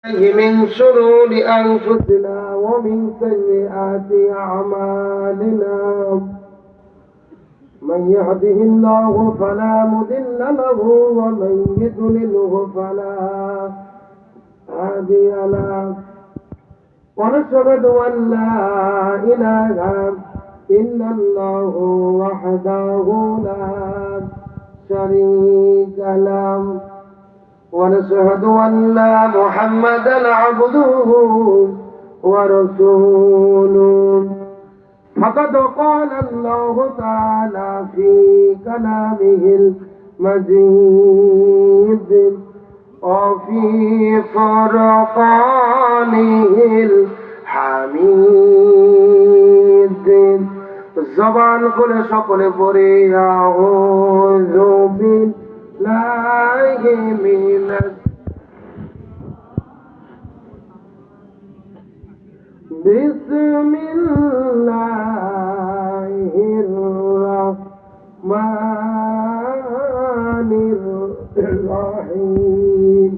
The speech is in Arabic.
من شرور أنفسنا ومن سيئات أعمالنا. من يهده الله فلا مضل له ومن يضلله فلا هادي له. ونشهد أن لا إله إلا الله وحده لا شريك له. ونشهد أن محمدا عبده ورسوله. فقد قال الله تعالى في كلامه المجيد وفي فرقانه الحميد. زبان كل সকলে পড়ে আউযু বিল্লাহি মিনাশ বিসমিল্লাহির রহমানির রহিম।